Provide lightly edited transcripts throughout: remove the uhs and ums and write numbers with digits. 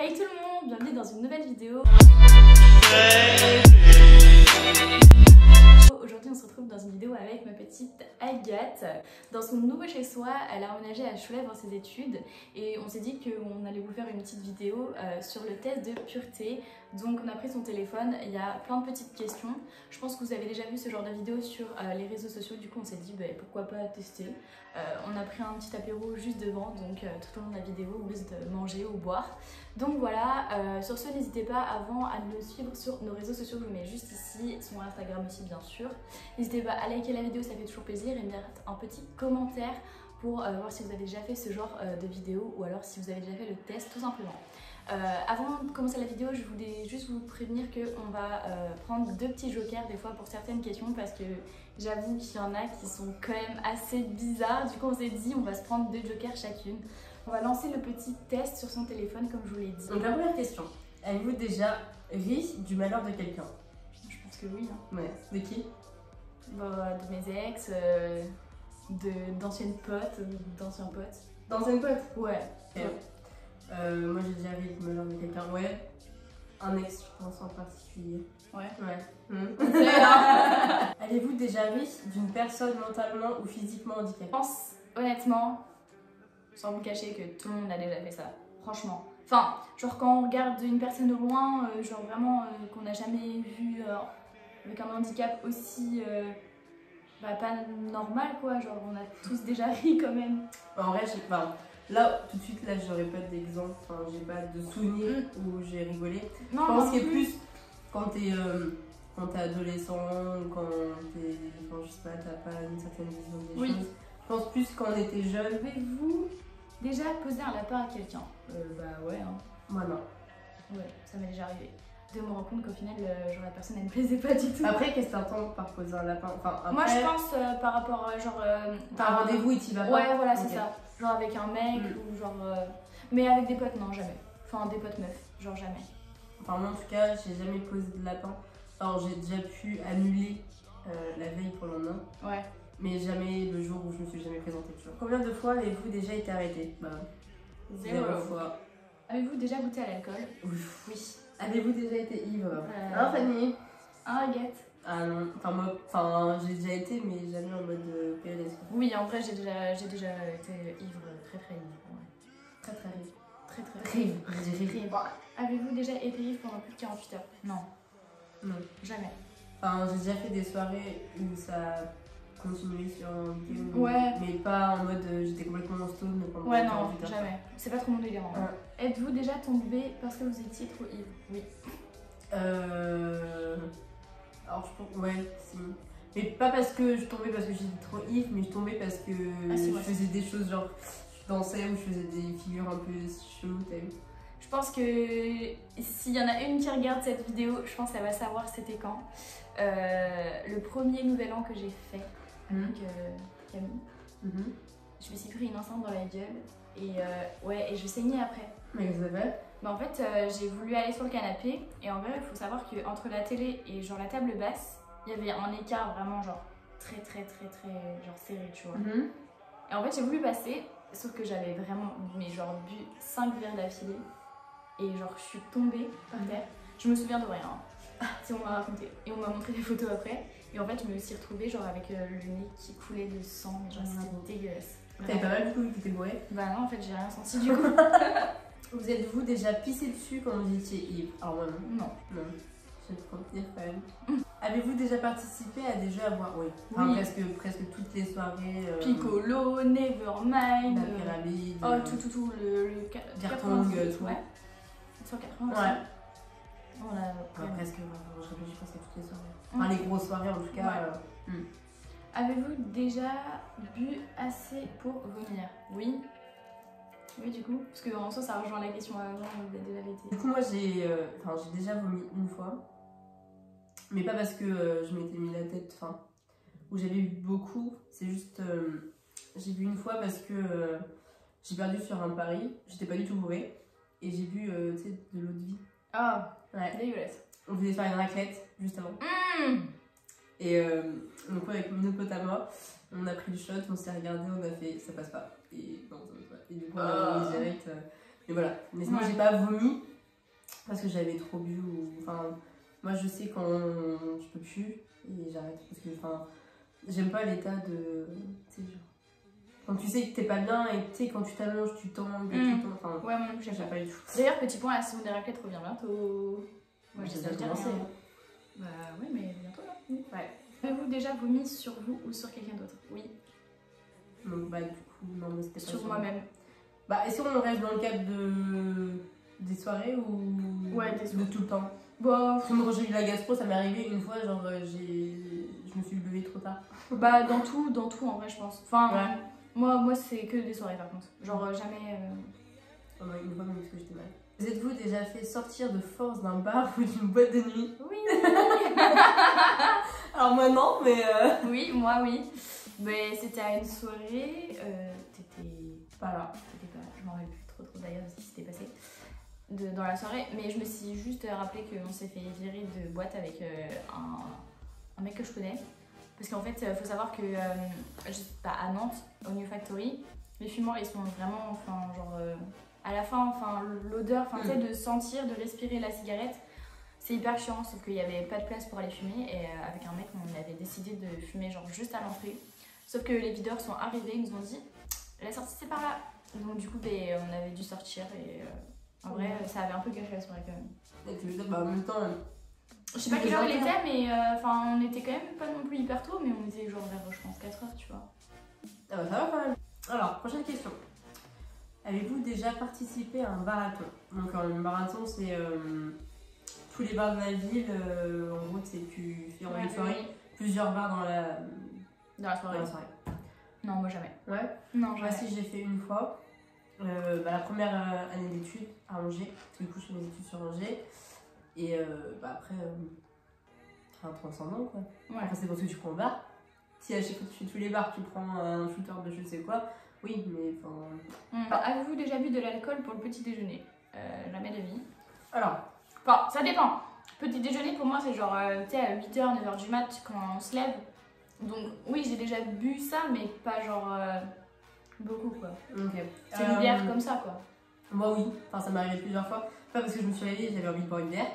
Hey tout le monde, bienvenue dans une nouvelle vidéo. Aujourd'hui on se retrouve dans une vidéo avec ma petite Agathe. Dans son nouveau chez soi, elle a emménagé à Cholet pour ses études et on s'est dit qu'on allait vous faire une petite vidéo sur le test de pureté. Donc on a pris son téléphone, il y a plein de petites questions. Je pense que vous avez déjà vu ce genre de vidéo sur les réseaux sociaux, du coup on s'est dit pourquoi pas tester. On a pris un petit apéro juste devant, donc tout au long de la vidéo, on risque de manger ou boire. Donc voilà, sur ce n'hésitez pas avant à nous suivre sur nos réseaux sociaux, je vous mets juste ici, son Instagram aussi bien sûr. N'hésitez pas à liker la vidéo, ça fait toujours plaisir, et mettre un petit commentaire pour voir si vous avez déjà fait ce genre de vidéo ou alors si vous avez déjà fait le test tout simplement. Avant de commencer la vidéo, je voulais juste vous prévenir qu'on va prendre deux petits jokers des fois pour certaines questions parce que j'avoue qu'il y en a qui sont quand même assez bizarres. Du coup on s'est dit on va se prendre deux jokers chacune. On va lancer le petit test sur son téléphone comme je vous l'ai dit. Donc la première question, avez-vous déjà ri du malheur de quelqu'un? Je pense que oui. Hein. Ouais. De qui? De mes ex, d'anciennes potes, d'anciens potes. D'anciennes potes? Ouais. Moi j'ai déjà ri du malheur de quelqu'un, ouais. Un ex, je pense en particulier. Ouais. Avez-vous déjà ri d'une personne mentalement ou physiquement handicapée? Je pense honnêtement, sans vous cacher, que tout le monde a déjà fait ça. Franchement. Enfin, genre quand on regarde une personne au loin, genre vraiment qu'on n'a jamais vu avec un handicap aussi pas normal quoi. Genre on a tous déjà ri quand même. En vrai, j'ai pas. Là, tout de suite, là, j'aurais pas d'exemple, enfin, j'ai pas de souvenir où j'ai rigolé. Non, je pense qu'il y a plus quand t'es adolescent ou quand t'es, enfin, je sais pas, t'as pas une certaine vision des choses. Je pense plus quand on était jeune. Avez-vous déjà posé un lapin à quelqu'un? Bah ouais. Hein. Moi non. Ouais, ça m'est déjà arrivé. De me rendre compte qu'au final, genre la personne elle me plaisait pas du tout. Après, qu'est-ce que t'entends par poser un lapin? Enfin, après, moi je pense par rapport genre. t'as un rendez-vous et t'y vas pas? Ouais, voilà, c'est ça. Genre avec un mec ou genre. Mais avec des potes, non, jamais. Enfin, des potes meufs, genre jamais. Enfin, moi en tout cas, j'ai jamais posé de lapin. Alors, j'ai déjà pu annuler la veille pour le lendemain. Ouais. Mais jamais le jour où je me suis jamais présentée, tu vois. Combien de fois avez-vous déjà été arrêté? Bah, 0 fois. Avez-vous déjà goûté à l'alcool? Oui. Avez-vous déjà été ivre? Hein, Fanny? Hein, Agathe? Ah non, enfin moi, j'ai déjà été, mais jamais en mode PLS. Oui, en vrai, j'ai déjà été ivre, très ivre. Ouais. Très ivre. Avez-vous déjà été ivre pendant plus de 48 heures? Non. Non. Jamais. Enfin, j'ai déjà fait des soirées où ça continuait sur un week-end. Ouais. Mais pas en mode j'étais complètement en stone pendant 48 heures. Jamais. C'est pas trop mon délire. Hein. Ouais. Êtes-vous déjà tombé parce que vous étiez trop ivre? Oui. Alors je pense, ouais, si. Mais pas parce que je tombais parce que j'étais trop ivre, mais je tombais parce que je faisais des choses genre, je dansais ou je faisais des figures un peu cheloues, t'as vu. Je pense que s'il y en a une qui regarde cette vidéo, je pense qu'elle va savoir c'était quand. Le premier nouvel an que j'ai fait avec Camille. Je me suis pris une enceinte dans la gueule et je saignais après. Mais vous avez? Mais en fait, j'ai voulu aller sur le canapé et en vrai, il faut savoir qu'entre la télé et genre la table basse, il y avait un écart vraiment genre très genre serré, tu vois. Et en fait, j'ai voulu passer, sauf que j'avais vraiment genre bu 5 verres d'affilée et genre je suis tombée par terre. Je me souviens de rien. On m'a raconté et on m'a montré des photos après. Et en fait, je me suis retrouvée genre avec le nez qui coulait de sang, genre c'était dégueulasse. T'avais pas mal du coup vu que t'étais bourrée? Bah non, en fait, j'ai rien senti du coup. Vous êtes-vous déjà pissé dessus quand vous étiez ivre? Alors moi non. Non. Je vais te mentir quand même. Avez-vous déjà participé à des jeux à boire? Oui. Enfin, presque toutes les soirées. Piccolo, Nevermind. La pyramide. Oh, tout. Le carton, tout. Ouais. 180 aussi. Ouais. On a presque, je réfléchis presque à toutes les soirées. Enfin, les grosses soirées en tout cas. Avez-vous déjà bu assez pour vomir? Oui. Oui, du coup, parce que en soi, ça rejoint la question avant de la vérité. Du coup, moi, j'ai déjà vomi une fois, mais pas parce que je m'étais mis la tête, où j'avais eu beaucoup. C'est juste, j'ai bu une fois parce que j'ai perdu sur un pari. J'étais pas du tout bourrée et j'ai bu, tu sais, de l'eau de vie. Ah, ouais. Dégueulasse. On voulait faire une raclette juste avant. Et donc avec nos potes à moi, on a pris le shot, on s'est regardé, on a fait ça passe pas. Et non, ça passe pas. Et du coup on a vomi direct. Mais voilà. Mais sinon j'ai pas vomi, parce que j'avais trop bu ou enfin moi je sais quand je peux plus et j'arrête parce que enfin j'aime pas l'état de tu sais genre quand tu sais que t'es pas bien et tu sais quand tu t'allonges tu tangues et tout enfin ouais moi non plus j'aime j'aime pas. pas du tout. D'ailleurs petit point, la saison des raclettes revient bientôt. Moi j'ai ça déjà veut dire commencé. rien. Bah ouais mais bientôt là. Ouais. Avez-vous déjà vomi sur vous ou sur quelqu'un d'autre? Oui. Donc bah du coup non mais c'était pas Sur moi-même. Bah est-ce qu'on reste dans le cadre des soirées ou Ouais, des soirées. de tout le temps? Bah, Parce que moi quand j'ai eu la gastro ça m'est arrivé une fois genre je me suis levée trop tard. bah dans tout en vrai je pense. Enfin Ouais. moi c'est que des soirées par contre. Genre jamais. Pendant une fois même parce que j'étais malade. Vous êtes-vous déjà fait sortir de force d'un bar ou d'une boîte de nuit? Oui. Alors moi non mais Oui, moi oui. Mais c'était à une soirée. T'étais pas là. T'étais pas là. Je m'en rappelle plus trop d'ailleurs de ce qui s'était passé dans la soirée. Mais je me suis juste rappelé qu'on s'est fait virer de boîte avec un mec que je connais. Parce qu'en fait, il faut savoir que à Nantes, au New Factory, les fumoirs ils sont vraiment, enfin, genre, à la fin, enfin, l'odeur, enfin, tu sais, de sentir, de respirer la cigarette, c'est hyper chiant. Sauf qu'il n'y avait pas de place pour aller fumer. Et avec un mec, on avait décidé de fumer, genre, juste à l'entrée. Sauf que les videurs sont arrivés, ils nous ont dit la sortie c'est par là. Donc, du coup, on avait dû sortir. Et en vrai, ça avait un peu gâché la soirée quand même. Et tu veux dire bah en même temps. Je sais pas quelle heure il était, mais enfin on était quand même pas non plus hyper tôt, mais on était genre vers je pense 4 heures, tu vois. Ah bah ça va quand même. Alors, prochaine question. Avez-vous déjà participé à un marathon? Donc un marathon c'est tous les bars de la ville, en gros c'est tu fais en une soirée plusieurs bars dans la soirée. Non moi jamais. Ouais. Non Moi jamais. si j'ai fait une fois, la première année d'études à Angers, parce que du coup je fais mes études sur Angers. Et après, un transcendant quoi. Ouais. Après, c'est pour ça que tu prends au bar. Si à chaque fois que tu fais tous les bars, tu prends un shooter de je sais quoi, oui, mais enfin. Avez-vous déjà bu de l'alcool pour le petit déjeuner? Jamais de vie. Alors, Enfin, ça dépend. Petit déjeuner pour moi, c'est genre, tu sais, à 8h, 9h du mat quand on se lève. Donc, oui, j'ai déjà bu ça, mais pas genre beaucoup quoi. ok. C'est une bière comme ça quoi. Moi, oui. Enfin, ça m'est arrivé plusieurs fois. Pas parce que je me suis réveillée, j'avais envie de boire une bière.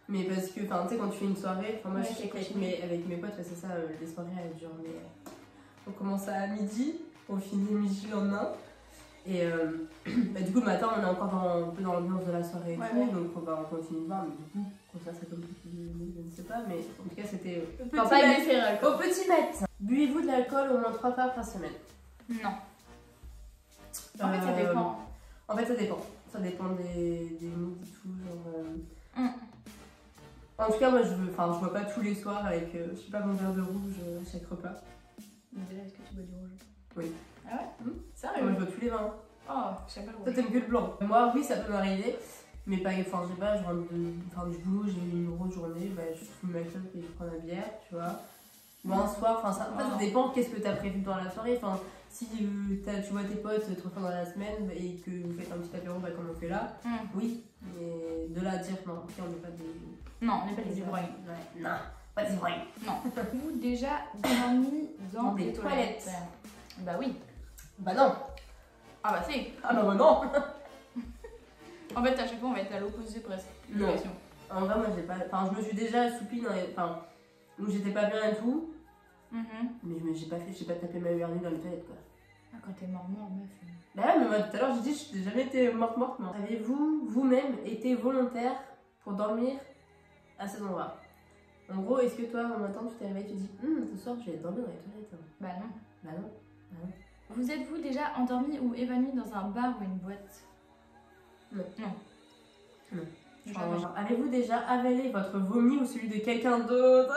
Mais parce que, enfin, tu sais, quand tu fais une soirée, enfin, moi, Ouais, je sais avec mes potes, c'est ça, les soirées, elles durent, mais on commence à midi, on finit midi le lendemain. Et bah, du coup, le matin, on est encore un peu dans l'ambiance de la soirée et tout, donc on continue de boire, mais du coup, quand ça, c'est comme je ne sais pas, mais en tout cas, c'était Enfin, pas une bière au petit maître. Buvez-vous de l'alcool au moins 3 fois par semaine? Non. En fait, ça dépend. En fait, ça dépend. Ça dépend des moods et tout, genre. En tout cas, moi, je bois pas tous les soirs avec, je sais pas, mon verre de rouge à chaque repas. Mais déjà, est-ce que tu bois du rouge? Oui. Ah ouais? Sérieux? Moi, je bois tous les vins. Oh, je sais pas le Toi, rouge. t'aimes que le blanc. Moi, oui, ça peut m'arriver. Mais pas, enfin, je sais pas, je rentre du boulot, j'ai eu une grosse journée, bah, je fume ma clope et je prends la bière, tu vois. Bon, un soir, enfin, ça dépend qu'est-ce que t'as prévu dans la soirée. Enfin, si tu vois tes potes 3 fois dans la semaine et que vous faites un petit apéro, bah, comme on fait là, oui. Mais de là à dire, non, ok, on n'est pas des. Non, on n'est pas des ivrognes. Ouais, non, pas des ivrognes. Non. Vous déjà dormi dans des toilettes? Bah oui. Bah non. Ah bah si. Ah bah non. En fait, à chaque fois, on va être à l'opposé presque. Non. En vrai, moi, j'ai pas. Enfin, je me suis déjà assoupie dans les. Enfin, où j'étais pas bien et tout. Mais j'ai pas tapé ma URD dans les toilettes, quoi. Ah, quand t'es mort, meuf. Bah ouais, mais moi, tout à l'heure, j'ai dit, je n'ai jamais été morte, non. Avez-vous, vous-même, été volontaire pour dormir à cet endroit? En gros, est-ce que toi, un matin, tu t'es réveillé et tu dis, ce soir, je vais dormir dans les toilettes? Bah non. Bah non. Bah non. Vous êtes-vous déjà endormi ou évanoui dans un bar ou une boîte? Non. Non. Non. Jamais. Avez-vous déjà avalé votre vomi ou celui de quelqu'un d'autre?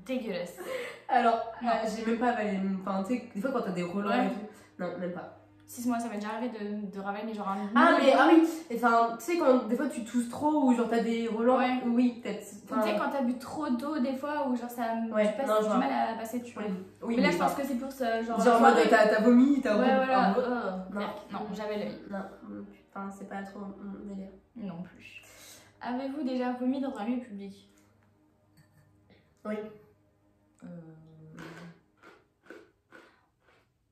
Dégueulasse. Alors, j'ai même pas avalé. Enfin, tu sais, des fois quand t'as des relents et tout. Non, même pas. 6 mois, ça m'est déjà arrivé de ravaler, mais genre un. Ah, mais ah oui! Enfin, tu sais, quand des fois tu tousses trop ou genre t'as des relents. Ouais. Oui, peut-être. Tu sais, quand t'as bu trop d'eau, des fois, ou genre ça me Ouais, passe du mal à passer, tu vois. Oui, mais là, je pense que c'est pour ça. Genre, en mode t'as vomi, t'as ouais, voilà. Non, j'avais l'œil. Non, enfin, c'est pas trop mon délire. Non plus. Avez-vous déjà vomi dans un lieu public? Oui.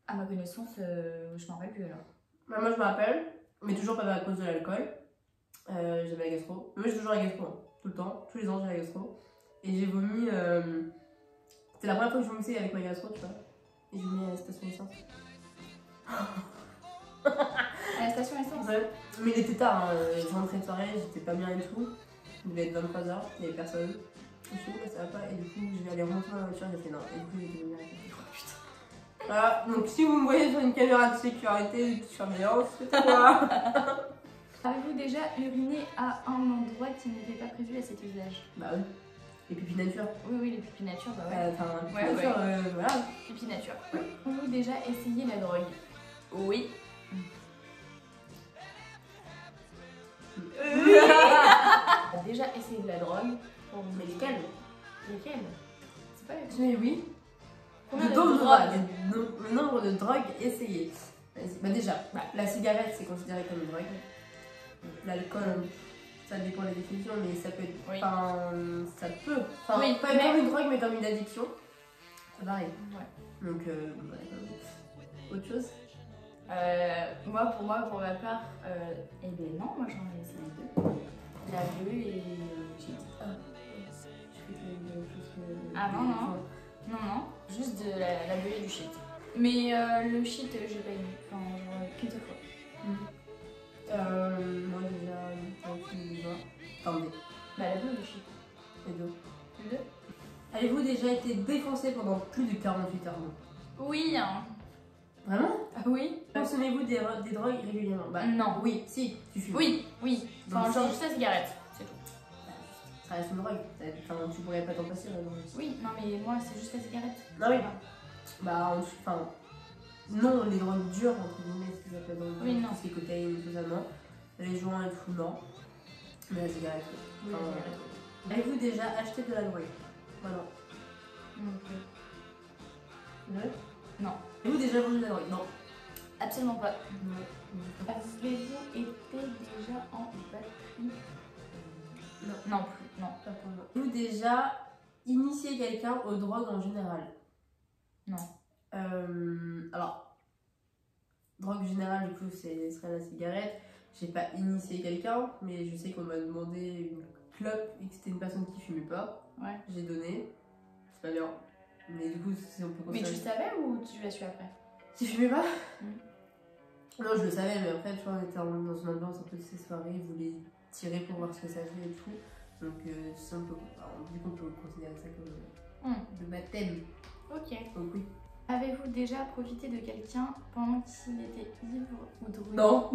À ma connaissance, je m'en rappelle plus alors. Bah, moi je me rappelle, mais toujours pas à cause de l'alcool. J'avais la gastro. Moi j'ai toujours la gastro, hein. Tout le temps, tous les ans j'ai la gastro. Et j'ai vomi. C'était la première fois que je vomissais avec ma gastro, tu vois. Et j'ai vomi à la station essence. À la station essence. Ouais. Mais il était tard, hein. Je rentrais de soirée, j'étais pas bien et tout. Il devait être 23h, il n'y avait personne. Je me suis dit, ça va pas. Et du coup, je vais aller remonter dans la voiture. J'ai fait non. Et du coup, j'ai vomi. Oh putain. Voilà, donc si vous me voyez sur une caméra de sécurité de surveillance, c'est quoi? Avez-vous déjà uriné à un endroit qui n'était pas prévu à cet usage? Bah oui. Les pipis nature. Oui, oui, les pipis nature, bah ouais. Enfin, pipi Ouais, nature, voilà. Pipi nature. Ouais. Avez-vous déjà essayé la drogue? Oui. Oui. A déjà essayé de la drogue. Mais lesquels? Lesquelles? C'est pas Mais oui. Combien Le de nombre drogues? le nombre de drogues essayées. Bah déjà, la cigarette c'est considéré comme une drogue. L'alcool, ça dépend de la définition, mais ça peut être. Oui. Enfin, ça peut. Enfin, Oui, pas comme une drogue, mais comme une addiction. Ça varie. Ouais. Donc, autre chose? Moi, pour ma part, eh bien non, moi j'en ai essayé deux. La bleue et le shit. Ah non, non. Non, non, juste de la bleue et du shit. Mais le shit, j'ai pas aimé. Enfin, genre, qu'une seule fois. Moi déjà, avec attendez. Bah, la bleue ou le shit? Les deux. Les deux? Avez-vous déjà été défoncé pendant plus de 48 heures? Oui, hein. Vraiment? Ah oui? Consommez-vous des drogues régulièrement? Bah non. Oui, si, tu fumes. Oui, oui. Enfin, Donc, genre si. juste la cigarette, c'est tout. Ça reste une drogue. Enfin, tu pourrais pas t'en passer là. Oui, non, mais moi, c'est juste la cigarette. Non, oui. Bah, enfin. Non, les drogues dures, entre guillemets, ce qu'ils appellent drogues Oui, dures, non. tout ce qui est cocaïne, tout ça, non. Les joints et tout, non. Mais la cigarette, oui. Oui, la Enfin, cigarette. avez-vous déjà acheté de la drogue? Voilà. Ouais. Non. Avez-vous déjà vendu de la drogue? Non. Absolument pas. Non. Avez-vous été déjà en batterie? Non. Non plus, non. Pas pour moi. Avez-vous déjà initié quelqu'un aux drogues en général? Non. Alors, drogue générale, du coup, ce serait la cigarette. J'ai pas initié quelqu'un, mais je sais qu'on m'a demandé une clope et que c'était une personne qui fumait pas. Ouais. J'ai donné. C'est pas bien. Mais du coup, si on peut Mais considérer. tu savais ou tu l'as su après? Si je fumais pas? Non, je le savais, mais après, tu vois, on était dans une ambiance un peu de ces soirées, ils voulaient tirer pour voir ce que ça fait et tout. Donc, c'est un peu. Du coup, on peut considérer ça comme le baptême. Ok. Donc, oui. Avez-vous déjà profité de quelqu'un pendant qu'il était ivre ou drogué? Non.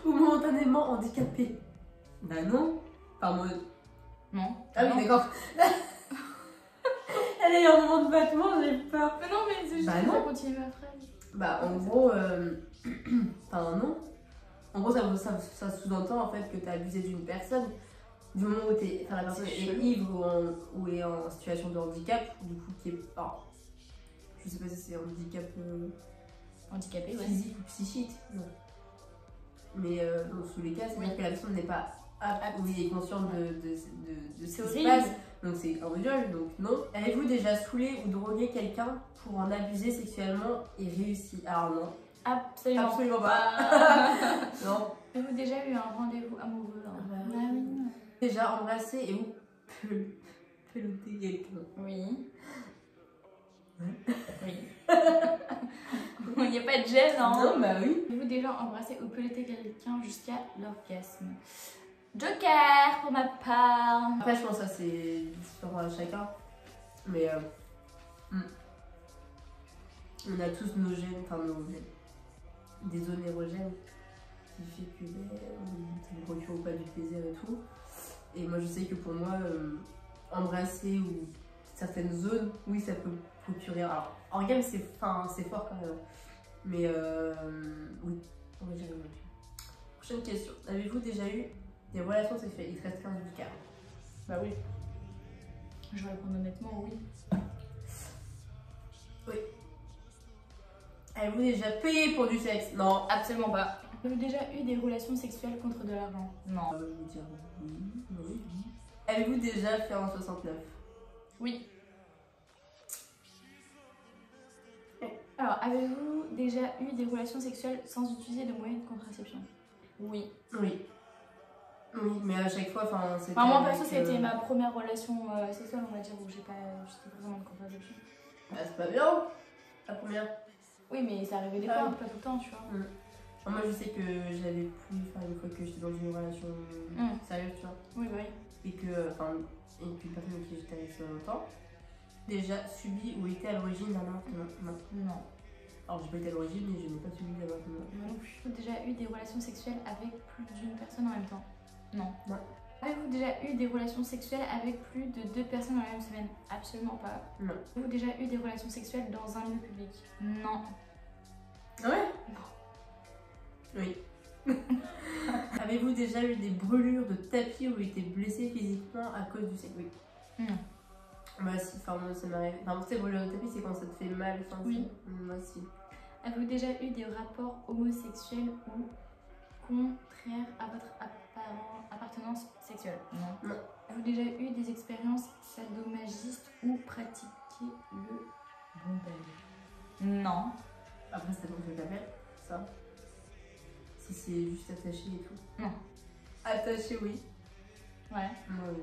Ou momentanément handicapé? Bah non. Enfin, moi. Non. Ah oui, Non. d'accord. Elle a eu un moment de battement, j'ai peur. Mais non, mais c'est juste Bah que non. ça continue ma phrase. Bah, en gros. Enfin, non. En gros, ça sous-entend en fait que t'as abusé d'une personne. Du moment où la personne est ivre ou est en situation de handicap, du coup, qui est. Alors, je sais pas si c'est handicap Handicapé, ouais. physique ou psychique, non. Mais dans tous les cas, c'est-à-dire que la personne n'est pas apte ou est consciente de ce qui se passe. Donc c'est un viol, donc non. Avez-vous déjà saoulé ou drogué quelqu'un pour en abuser sexuellement et réussi? Alors non. Absolument. Absolument pas. Non. Avez-vous déjà eu un rendez-vous amoureux? Bah oui. Ah oui. Déjà embrassé et ou peloter quelqu'un? Oui. Oui. Il n'y a pas de gêne, hein? Non, bah oui. Avez-vous déjà embrassé ou peloté quelqu'un jusqu'à l'orgasme? Joker pour ma part. Après, je pense que ça c'est différent à chacun. Mais on a tous nos gènes, enfin nos gènes, des zones érogènes qui fait que ça ne procure pas du plaisir et tout. Et moi je sais que pour moi, embrasser ou certaines zones, oui ça peut procurer. Alors orgasme c'est fort quand même. Mais oui, on va dire oui. Prochaine question. Avez-vous déjà eu des relations sexuelles? Il te reste 15 du quart. Bah oui. Je vais répondre honnêtement, oui. Oui. Avez-vous déjà payé pour du sexe? Non. Absolument pas. Avez-vous déjà eu des relations sexuelles contre de l'argent? Non. Je vais dire oui. Oui. Avez-vous déjà fait un 69? Oui. Alors, avez-vous déjà eu des relations sexuelles sans utiliser de moyens de contraception? Oui. Oui. Oui, mais à chaque fois, c'était. Enfin, moi perso, c'était ma première relation sexuelle, on va dire, où j'étais vraiment de contraception. Bah, c'est pas bien, la première. Oui, mais ça arrivait des Ah fois, oui. pas tout le temps, tu vois. Moi, je sais que j'avais plus, une fois que j'étais dans une relation sérieuse, tu vois. Oui, bah oui. Et que, une personne avec qui j'étais restée longtemps, déjà subi ou été à l'origine d'un avortement. Non. Non. Alors, j'ai pas été à l'origine, mais je n'ai pas subi d'avortement. Moi non plus. Avez-vous déjà eu des relations sexuelles avec plus d'une personne en même temps? Non. Non. Avez-vous déjà eu des relations sexuelles avec plus de 2 personnes dans la même semaine? Absolument pas. Non. Avez-vous déjà eu des relations sexuelles dans un lieu public? Non. Ah ouais? Non. Oui. Avez-vous déjà eu des brûlures de tapis ou été blessé physiquement à cause du sexe? Oui. Non. Moi aussi, moi ça m'arrive. Tu sais, brûlure de tapis, c'est quand ça te fait mal. Oui. Moi aussi. Avez-vous déjà eu des rapports homosexuels ou contraires à votre appartenance sexuelle? Non. Non. Avez-vous déjà eu des expériences sadomasochistes ou pratiqué le bondage? Non. Après, c'est bon que je t'appelle, ça. Si c'est juste attaché et tout. Non. Attaché, oui. Ouais. Oui.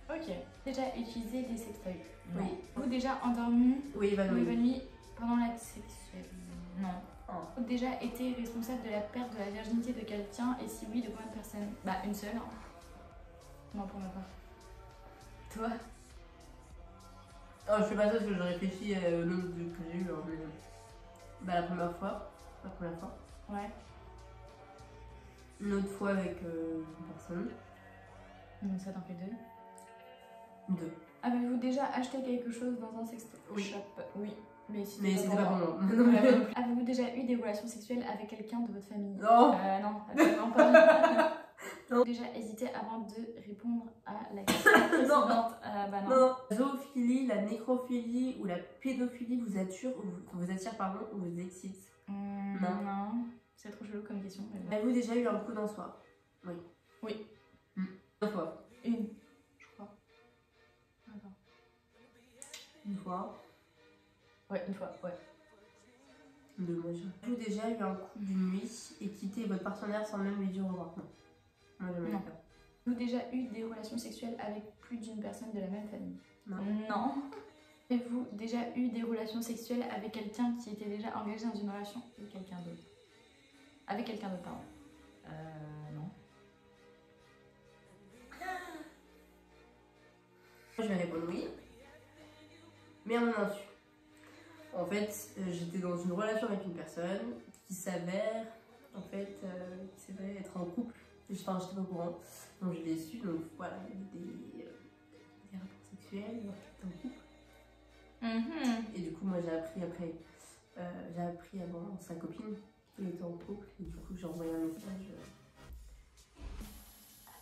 Ok. Déjà utilisé des sextoys? Oui. Avez-vous déjà endormi Oui, ou évanoui pendant l'acte sexuel? Non. Oh. Avez-vous déjà été responsable de la perte de la virginité de quelqu'un et si oui, de combien de personnes? Bah, une seule. Hein. Moi, pour ma part. Toi? Oh, je fais pas ça parce que je réfléchis au nombre que j'ai eu. La première fois. Ouais. Une autre fois avec une personne. Donc ça t'en fait 2. 2. Avez-vous déjà acheté quelque chose dans un sex Oui. shop? Oui. Mais c'était pas pour moi. Avez-vous déjà eu des relations sexuelles avec quelqu'un de votre famille? Non. Non, absolument pas. Non. Déjà hésité avant de répondre à la question précédente? Bah non. Non. La zoophilie, la nécrophilie ou la pédophilie vous attire ou vous excite? Non. C'est trop chelou comme question. Mais bon. Avez-vous déjà eu un coup d'un soir? Oui. Oui. 2 fois. Une, je crois. Attends. Une fois. Ouais, une fois, ouais. 2 mois. Avez-vous déjà eu un coup d'une nuit et quitté votre partenaire sans même lui dire au revoir? Non. Moi, jamais Non. fait. Avez-vous déjà eu des relations sexuelles avec plus d'une personne de la même famille? Non. Non. Avez-vous déjà eu des relations sexuelles avec quelqu'un qui était déjà engagé dans une relation avec quelqu'un d'autre? Avec quelqu'un d'autre, pardon. Non. Je vais répondre oui. Mais à mon insu. En fait, j'étais dans une relation avec une personne qui s'avère être en couple. J'étais pas au courant. Donc je l'ai su. Donc voilà, il y a eu des rapports sexuels, il était en couple. Et du coup, moi j'ai appris après. J'ai appris avant sa copine qui était en couple. Et du coup, j'ai envoyé un message à la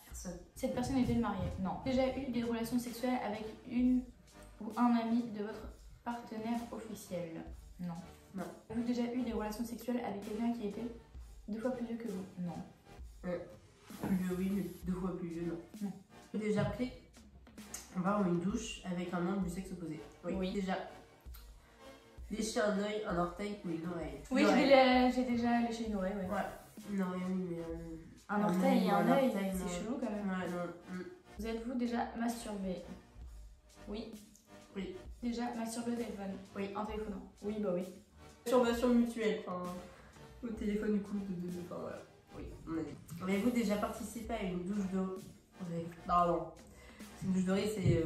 personne. Cette personne était mariée? Non. Déjà eu des relations sexuelles avec une ou un ami de votre partenaire officiel? Non. Non. Avez-vous déjà eu des relations sexuelles avec quelqu'un qui était 2 fois plus vieux que vous? Non. Plus vieux, oui, mais 2 fois plus vieux, non. Non. J'ai déjà pris une douche avec un membre du sexe opposé. Oui. Déjà. Lécher un œil, un orteil ou une oreille. Oui, j'ai déjà léché une oreille, ouais. Ouais. Une oreille, oui, mais. Un orteil et un œil, orteil, c'est non. chelou quand même. Ouais, non. Vous êtes-vous déjà masturbé? Oui. Oui. Déjà masturbé au téléphone? Oui. En téléphonant? Oui, bah oui. Masturbation mutuelle, au téléphone du coup, voilà. Oui, on a dit. Avez-vous déjà participé à une douche d'eau? Non. Une douche d'oreille, c'est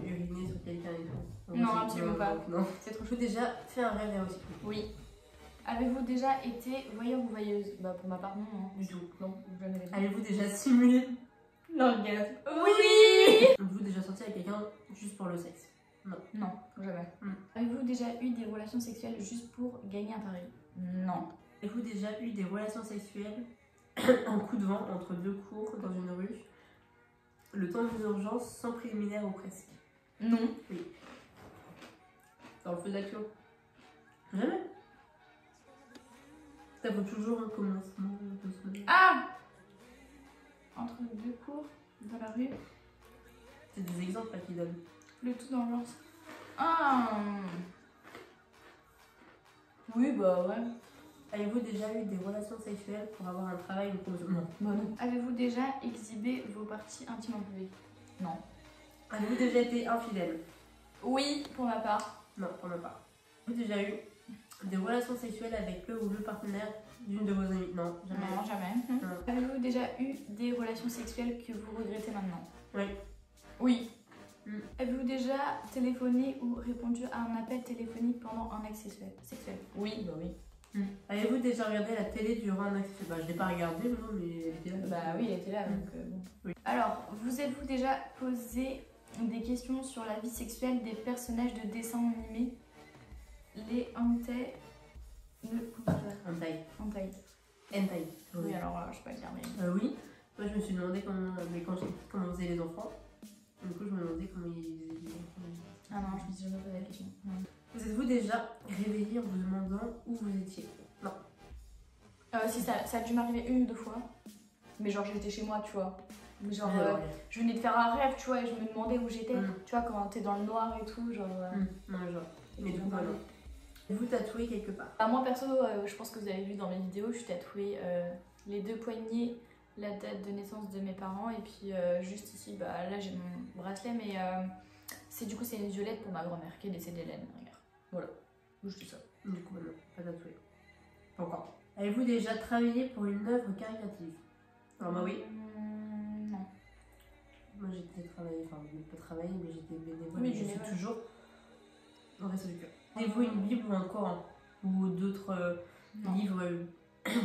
uriner sur quelqu'un et tout. Non, absolument pas. Non. C'est trop chaud. Déjà fait un rêve érotique? Oui. Avez-vous déjà été voyeur ou voyeuse? Bah pour ma part, non. Du tout. Non, jamais la vie. Avez-vous déjà simulé L'orgasme? Oui. Avez-vous déjà sorti avec quelqu'un juste pour le sexe? Non. Non, jamais. Avez-vous déjà eu des relations sexuelles juste pour gagner un pari? Non. Avez-vous déjà eu des relations sexuelles en coup de vent entre 2 cours dans une rue, le temps d'une urgence sans préliminaire ou presque? Non. Oui. Dans le feu d'action? Jamais. Ça vaut toujours un commencement de semaine. Ah! Entre 2 cours dans la rue, C'est des exemples là qui donnent. le tout dans l'urgence. Ah! Oui, bah ouais. Avez-vous déjà eu des relations sexuelles pour avoir un travail ou une promotion? Non. Bah non. Avez-vous déjà exhibé vos parties intimes en public? Non. Avez-vous déjà été infidèle? Oui, pour ma part. Non, pour ma part. Avez-vous déjà eu des relations sexuelles avec le ou le partenaire d'une de vos amies? Non, jamais. Non, jamais. Non. Avez-vous déjà eu des relations sexuelles que vous regrettez maintenant? Oui. Oui. Mm. Avez-vous déjà téléphoné ou répondu à un appel téléphonique pendant un acte sexuel? Oui, bah oui. Avez-vous déjà regardé la télé durant un acte sexuel? Bah, je l'ai pas regardé, non, mais elle était là. Bah oui, elle était là, donc bon. Oui. Alors, vous êtes-vous déjà posé des questions sur la vie sexuelle des personnages de dessins animés? Les hentai... Hentai. Hentai. Hentai. Oui, alors je sais pas dire, mais... Oui. Moi, je me suis demandé comment on faisait les enfants. Du coup, je me demandais comment ils faisaient les enfants. Ah non, je me suis jamais posé la question. Non. Vous êtes-vous déjà réveillé en vous demandant où vous étiez? Non. Si, ça a dû m'arriver une ou deux fois. Mais genre, j'étais chez moi, tu vois. Mais genre, je venais de faire un rêve, tu vois, et je me demandais où j'étais. Tu vois, quand t'es dans le noir et tout, genre... Non, genre. Mais du coup, voilà. Vous tatouez quelque part? Bah, moi, perso, je pense que vous avez vu dans mes vidéos, je suis tatouée les deux poignets, la date de naissance de mes parents, et puis juste ici, bah là, j'ai mon bracelet, mais c'est du coup, c'est une violette pour ma grand-mère qui est décédée l'année dernière. Voilà. Je dis ça. Du coup, non, pas tatoué. Pas encore. Avez-vous déjà travaillé pour une œuvre caritative? Alors, moi, oui. Non. Moi, j'étais travaillé, enfin, je n'ai pas travaillé, mais j'étais bénévole. Oui, et je suis toujours au Resto du Cœur. Avez-vous une Bible ou un Coran? Ou d'autres livres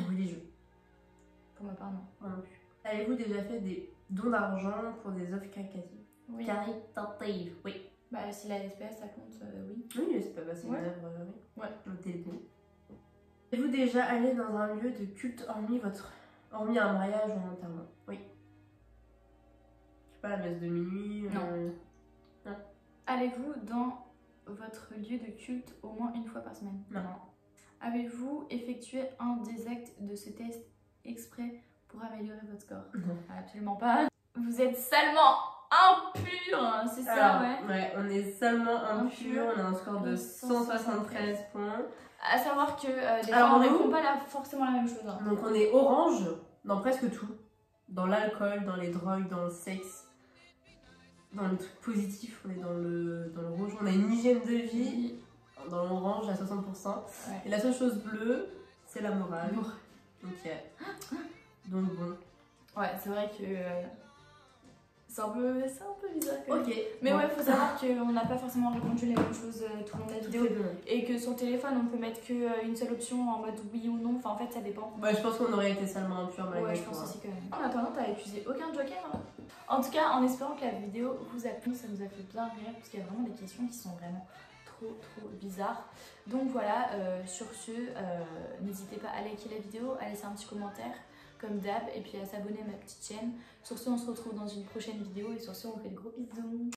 religieux? Pour ma part, non. Moi non plus. Avez-vous déjà fait des dons d'argent pour des œuvres caritatives? Oui. Caritatives, oui. Bah, si la SPS, ça compte, oui. Oui, c'est pas passé Ouais. une œuvre, oui. Ouais. Le téléphone. Êtes-vous déjà allé dans un lieu de culte hormis un mariage ou un enterrement? Oui. Je sais pas, la messe de minuit? Non. Non. Allez-vous dans votre lieu de culte au moins une fois par semaine? Non. Avez-vous effectué un des actes de ce test exprès pour améliorer votre score? Non. Absolument pas. Vous êtes salement impur, c'est ça? Alors, ouais, on est seulement impur, on a un score de 173 points. À savoir que déjà, Alors, on nous- répond pas forcément la même chose. Hein. Donc on est orange dans presque tout. Dans l'alcool, dans les drogues, dans le sexe, dans le truc positif, on est dans le rouge. On a une hygiène de vie dans l'orange à 60%. Ouais. Et la seule chose bleue, c'est la morale. Ok. Donc bon. Ouais, c'est vrai que c'est un peu bizarre quand même. Ok. Mais bon. ouais, faut savoir qu'on n'a pas forcément répondu les mêmes choses tout le long de la vidéo. Très bien. Et que sur le téléphone, on peut mettre qu'une seule option en mode oui ou non. Enfin, en fait, ça dépend. Bah, je pense qu'on aurait été seulement impur malgré Ouais, je tout, pense hein. aussi quand même. En attendant, t'as utilisé aucun joker hein. En tout cas, en espérant que la vidéo vous a plu, ça nous a fait bien rire parce qu'il y a vraiment des questions qui sont vraiment trop bizarres. Donc voilà, sur ce, n'hésitez pas à liker la vidéo, à laisser un petit commentaire comme d'hab et puis à s'abonner à ma petite chaîne. Sur ce, on se retrouve dans une prochaine vidéo et sur ce, on vous fait de gros bisous.